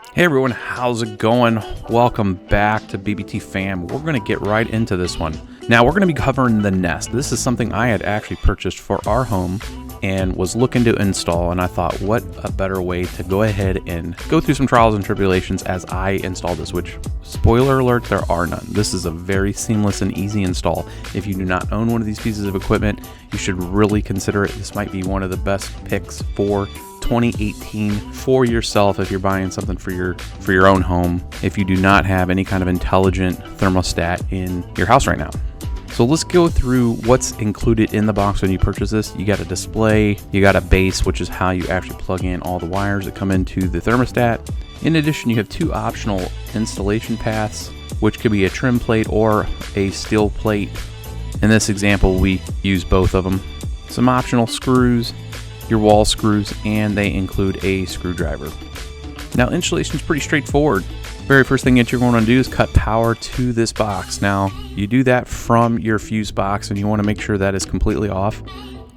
Hey everyone, how's it going? Welcome back to BBT Fam. We're going to get right into this one. Now we're going to be covering the Nest. This is something I had actually purchased for our home and was looking to install, and I thought what a better way to go ahead and go through some trials and tribulations as I install this, which, spoiler alert, there are none. This is a very seamless and easy install. If you do not own one of these pieces of equipment, you should really consider it. This might be one of the best picks for 2018 for yourself if you're buying something for your own home, if you do not have any kind of intelligent thermostat in your house right now. So let's go through what's included in the box when you purchase this. You got a display, you got a base, which is how you actually plug in all the wires that come into the thermostat. In addition, you have two optional installation paths, which could be a trim plate or a steel plate. In this example, we use both of them. Some optional screws, your wall screws, and they include a screwdriver. Now, installation is pretty straightforward. Very first thing that you're going to do is cut power to this box. Now, you do that from your fuse box, and you want to make sure that is completely off.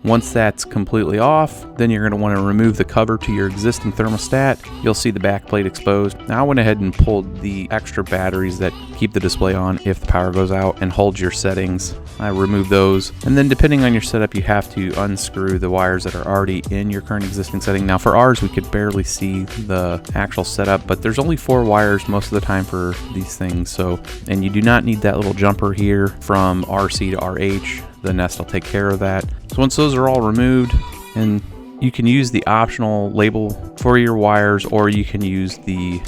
Once that's completely off, then you're going to want to remove the cover to your existing thermostat. You'll see the back plate exposed. Now, I went ahead and pulled the extra batteries that keep the display on if the power goes out and hold your settings. I removed those, and then depending on your setup, you have to unscrew the wires that are already in your current existing setting. Now, for ours, we could barely see the actual setup, but there's only 4 wires most of the time for these things. And you do not need that little jumper here from RC to RH. The Nest will take care of that. So once those are all removed, and you can use the optional label for your wires, or you can use the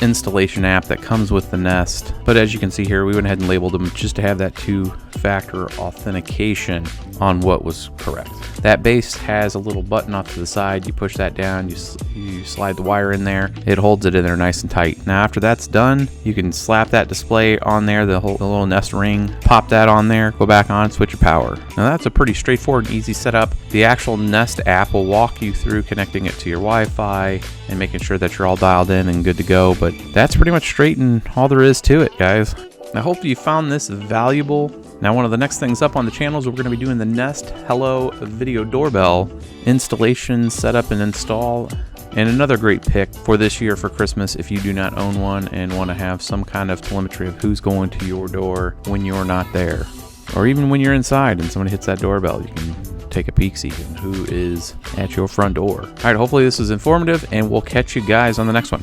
installation app that comes with the Nest. But as you can see here, we went ahead and labeled them just to have that 2-factor authentication on what was correct. That base has a little button off to the side. You push that down, you slide the wire in there. It holds it in there nice and tight. Now after that's done, you can slap that display on there, the little Nest ring, pop that on there, go back on, switch your power. Now that's a pretty straightforward and easy setup. The actual Nest app will walk you through connecting it to your Wi-Fi and making sure that you're all dialed in and good to go. But that's pretty much straight and all there is to it, guys. I hope you found this valuable. Now, one of the next things up on the channel is we're going to be doing the Nest Hello video doorbell installation, setup, and install. And another great pick for this year for Christmas if you do not own one and want to have some kind of telemetry of who's going to your door when you're not there. Or even when you're inside and somebody hits that doorbell, you can take a peek see who is at your front door. All right, hopefully this is informative, and we'll catch you guys on the next one.